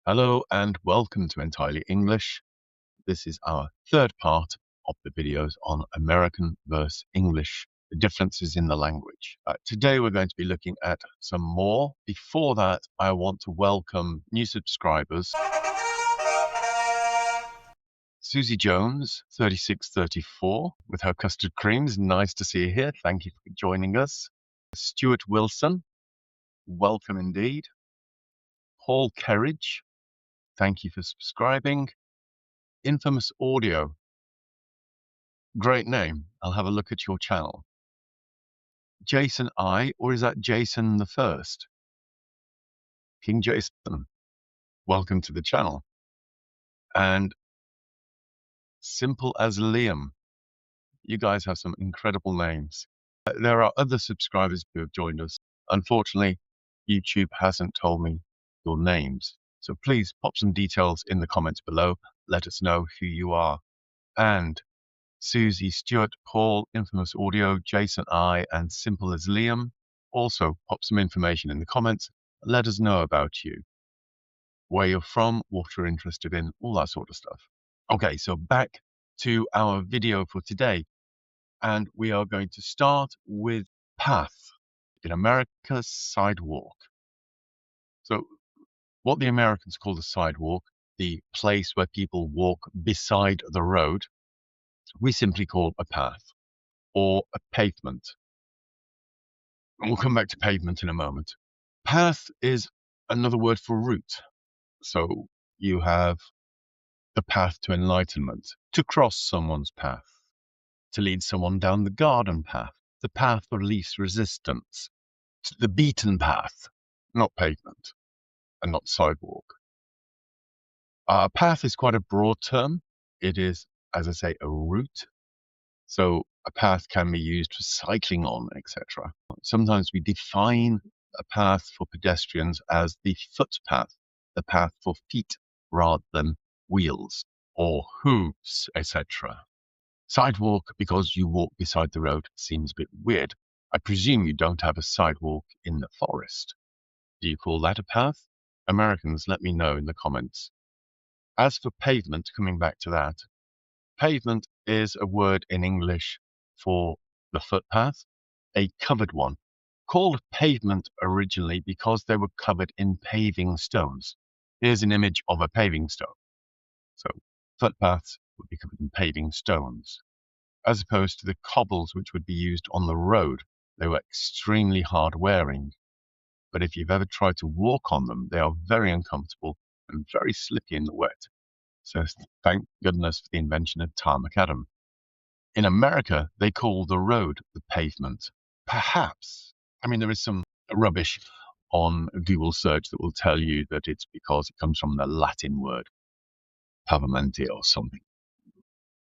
Hello and welcome to Entirely English. This is our third part of the videos on American versus English, the differences in the language. Today we're going to be looking at some more. Before that, I want to welcome new subscribers. Susie Jones, 3634, with her custard creams. Nice to see you here. Thank you for joining us. Stuart Wilson, welcome indeed. Paul Kerridge, thank you for subscribing. Infamous Audio, great name. I'll have a look at your channel. Jason I, or is that Jason the First? King Jason, welcome to the channel. And Simple as Liam, you guys have some incredible names. There are other subscribers who have joined us. Unfortunately, YouTube hasn't told me your names. So please pop some details in the comments below. Let us know who you are. And Susie, Stuart, Paul, Infamous Audio, Jason I, and Simple as Liam. Also, pop some information in the comments. Let us know about you, where you're from, what you're interested in, all that sort of stuff. Okay, so back to our video for today. And we are going to start with path. In America, sidewalk. So what the Americans call the sidewalk, the place where people walk beside the road, we simply call a path or a pavement. And we'll come back to pavement in a moment. Path is another word for route. So you have the path to enlightenment, to cross someone's path, to lead someone down the garden path, the path of least resistance, to the beaten path, not pavement and not sidewalk. Path is quite a broad term. It is, as I say, a route. So a path can be used for cycling on, etc. Sometimes we define a path for pedestrians as the footpath, the path for feet rather than wheels or hooves, etc. Sidewalk, because you walk beside the road, seems a bit weird. I presume you don't have a sidewalk in the forest. Do you call that a path? Americans, let me know in the comments. As for pavement, coming back to that, pavement is a word in English for the footpath, a covered one, called pavement originally because they were covered in paving stones. Here's an image of a paving stone. So footpaths would be covered in paving stones, as opposed to the cobbles which would be used on the road. They were extremely hard wearing, but if you've ever tried to walk on them, they are very uncomfortable and very slippy in the wet. So thank goodness for the invention of tar macadam. In America, they call the road the pavement. Perhaps, there is some rubbish on Google search that will tell you that it's because it comes from the Latin word pavamente or something.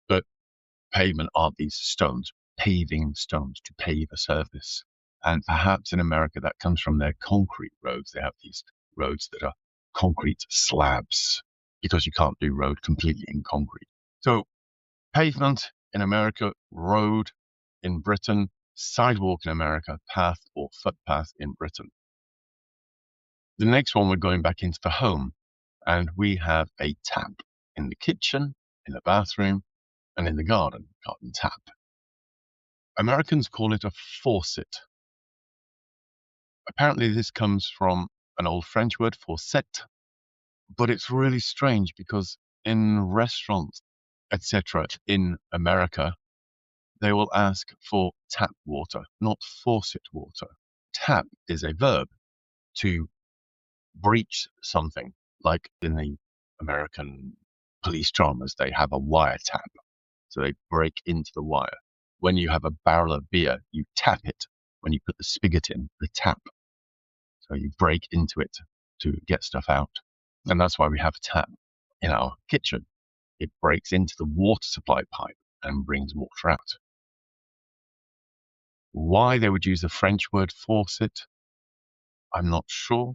But pavement are these stones, paving stones to pave a surface. And perhaps in America that comes from their concrete roads. They have these roads that are concrete slabs because you can't do road completely in concrete. So pavement in America, road in Britain, sidewalk in America, path or footpath in Britain. The next one, we're going back into the home, and we have a tap in the kitchen, in the bathroom, and in the garden tap. Americans call it a faucet. Apparently this comes from an old French word, faucet, but it's really strange because in restaurants, etc., in America, they will ask for tap water, not faucet water. Tap is a verb to breach something, like in the American police dramas, they have a wire tap. So they break into the wire. When you have a barrel of beer, you tap it. When you put the spigot in, the tap. So you break into it to get stuff out. And that's why we have a tap in our kitchen. It breaks into the water supply pipe and brings water out. Why they would use the French word faucet, I'm not sure.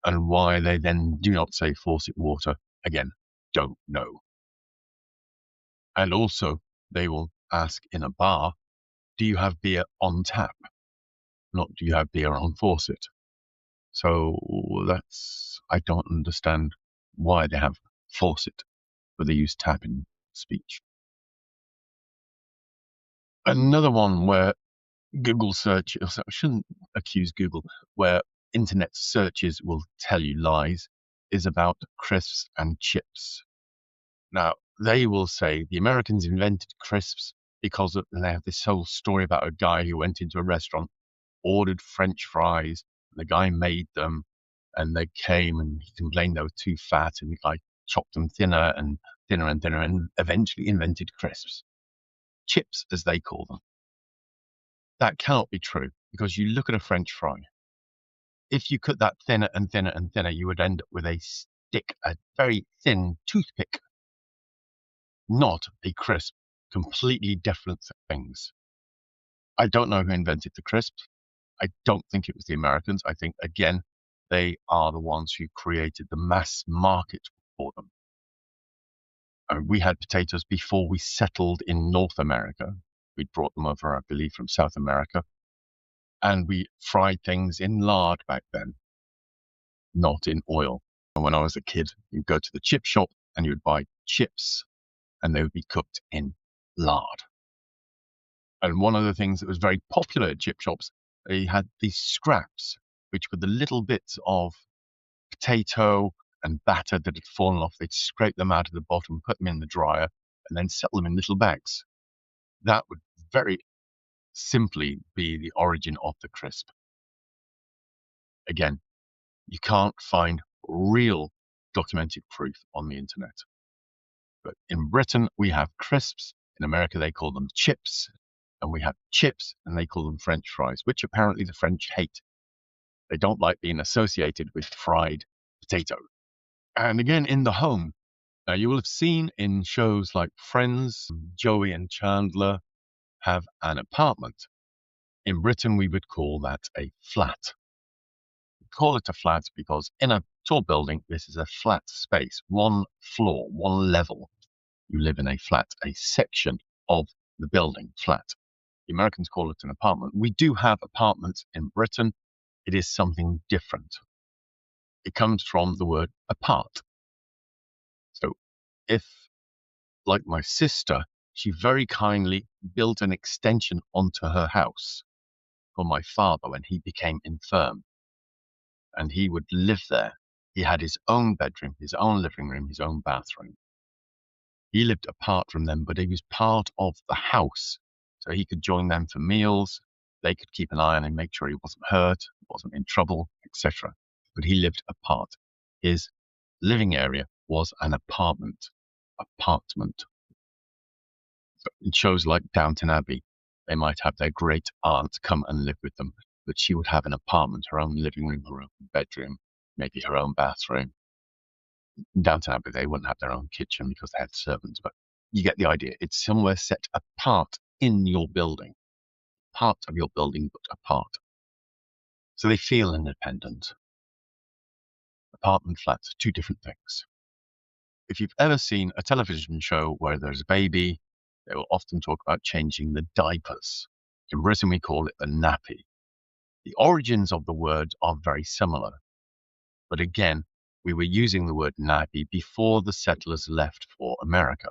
And why they then do not say faucet water, again, don't know. And also, they will ask in a bar, do you have beer on tap? Not do you have beer on faucet? So I don't understand why they have faucet, but they use tap in speech. Another one where Google search, I shouldn't accuse Google, where internet searches will tell you lies, is about crisps and chips. Now, they will say the Americans invented crisps because they have this whole story about a guy who went into a restaurant, ordered French fries, and the guy made them, and they came and he complained they were too fat, and the guy chopped them thinner and thinner and thinner, and eventually invented crisps. Chips, as they call them. That cannot be true, because you look at a French fry. If you cut that thinner and thinner and thinner, you would end up with a stick, a very thin toothpick, not a crisp. Completely different things. I don't know who invented the crisps. I don't think it was the Americans. I think, again, they are the ones who created the mass market for them. We had potatoes before we settled in North America. We brought them over, I believe, from South America. And we fried things in lard back then, not in oil. And when I was a kid, you'd go to the chip shop and you'd buy chips, and they would be cooked in lard. And one of the things that was very popular at chip shops, they had these scraps, which were the little bits of potato and batter that had fallen off. They'd scrape them out of the bottom, put them in the dryer, and then sell them in little bags. That would very simply be the origin of the crisp. Again, you can't find real documented proof on the internet. But in Britain, we have crisps. In America, they call them chips. And we have chips, and they call them French fries, which apparently the French hate. They don't like being associated with fried potato. And again, in the home, you will have seen in shows like Friends, Joey and Chandler have an apartment. In Britain, we would call that a flat. We call it a flat because in a tall building, this is a flat space, one floor, one level. You live in a flat, a section of the building, flat. The Americans call it an apartment. We do have apartments in Britain. It is something different. It comes from the word apart. So if, like my sister, she very kindly built an extension onto her house for my father when he became infirm, and he would live there. He had his own bedroom, his own living room, his own bathroom. He lived apart from them, but he was part of the house. So he could join them for meals. They could keep an eye on him, make sure he wasn't hurt, wasn't in trouble, etc. But he lived apart. His living area was an apartment. So in shows like Downton Abbey, they might have their great aunt come and live with them, but she would have an apartment, her own living room, her own bedroom, maybe her own bathroom. In Downton Abbey, they wouldn't have their own kitchen because they had servants, but you get the idea. It's somewhere set apart in your building, part of your building, but apart. So they feel independent. Apartment flats are two different things. If you've ever seen a television show where there's a baby, they will often talk about changing the diapers. In Britain, we call it the nappy. The origins of the word are very similar. But again, we were using the word nappy before the settlers left for America.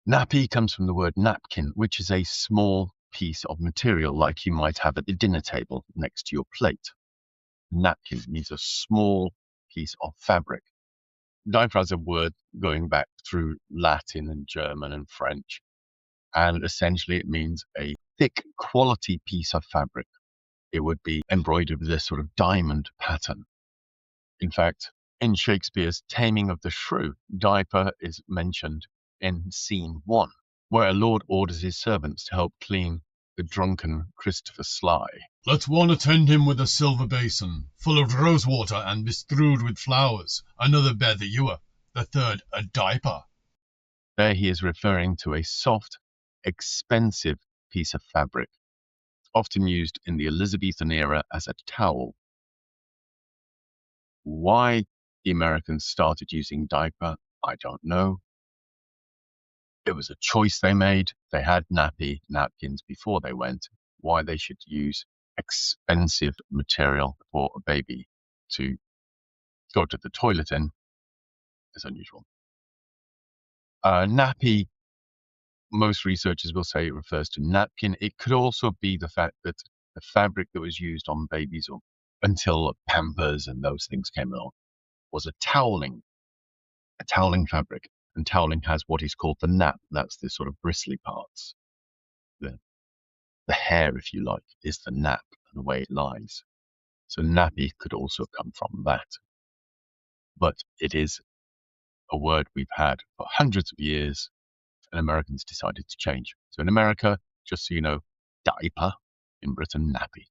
Nappy comes from the word napkin, which is a small piece of material like you might have at the dinner table next to your plate. Napkin means a small piece of fabric. Diaper has a word going back through Latin and German and French, and essentially it means a thick quality piece of fabric. It would be embroidered with this sort of diamond pattern. In fact, in Shakespeare's Taming of the Shrew, diaper is mentioned in scene 1, where a lord orders his servants to help clean the drunken Christopher Sly. Let one attend him with a silver basin, full of rosewater and bestrewed with flowers, another bear the ewer, the third a diaper. There he is referring to a soft, expensive piece of fabric, often used in the Elizabethan era as a towel. Why the Americans started using diaper, I don't know. It was a choice they made. They had napkins before they went. Why they should use expensive material for a baby, to go to the toilet in is unusual. Nappy, most researchers will say it refers to napkin. It could also be the fact that the fabric that was used on babies until Pampers and those things came along was a toweling fabric. And toweling has what is called the nap. That's the sort of bristly parts. The hair, if you like, is the nap and the way it lies. So nappy could also come from that. But it is a word we've had for hundreds of years, and Americans decided to change. So in America, just so you know, diaper. In Britain, nappy.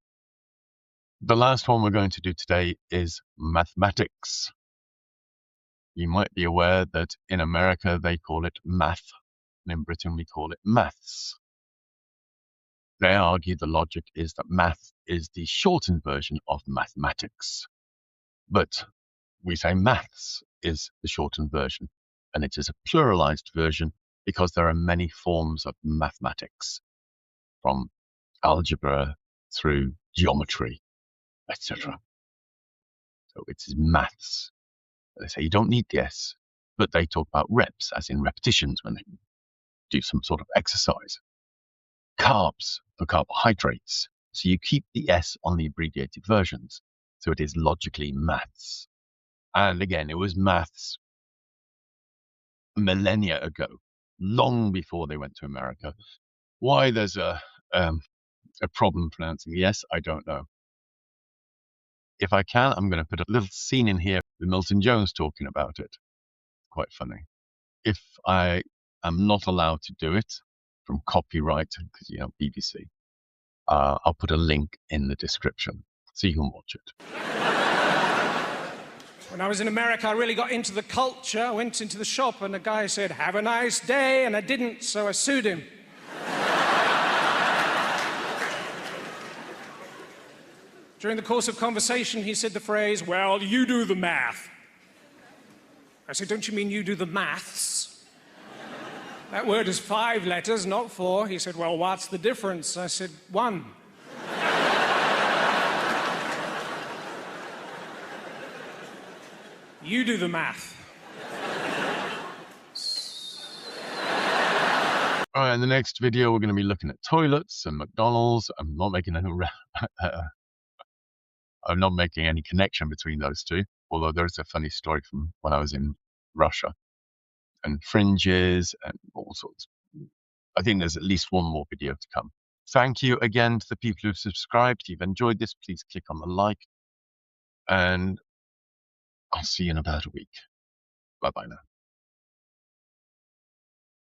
The last one we're going to do today is mathematics. You might be aware that in America they call it math, and in Britain we call it maths. They argue the logic is that math is the shortened version of mathematics. But we say maths is the shortened version, and it is a pluralized version because there are many forms of mathematics, from algebra through geometry, etc. So it's maths. They say you don't need the S, but they talk about reps, as in repetitions, when they do some sort of exercise. Carbs for carbohydrates. So you keep the S on the abbreviated versions. So it is logically maths. And again, it was maths millennia ago, long before they went to America. Why there's a problem pronouncing the S, I don't know. If I can, I'm going to put a little scene in here with Milton Jones talking about it. Quite funny. If I am not allowed to do it from copyright, because, BBC, I'll put a link in the description so you can watch it. When I was in America, I really got into the culture. I went into the shop and the guy said, "Have a nice day," and I didn't, so I sued him. During the course of conversation, he said the phrase, "Well, you do the math." I said, "Don't you mean you do the maths? That word is 5 letters, not 4. He said, "Well, what's the difference?" I said, 1. You do the math. All right, in the next video, we're going to be looking at toilets and McDonald's. I'm not making any connection between those two, although there's a funny story from when I was in Russia, and fringes and all sorts. I think there's at least one more video to come. Thank you again to the people who've subscribed. If you've enjoyed this, please click on the like, and I'll see you in about a week. Bye-bye now.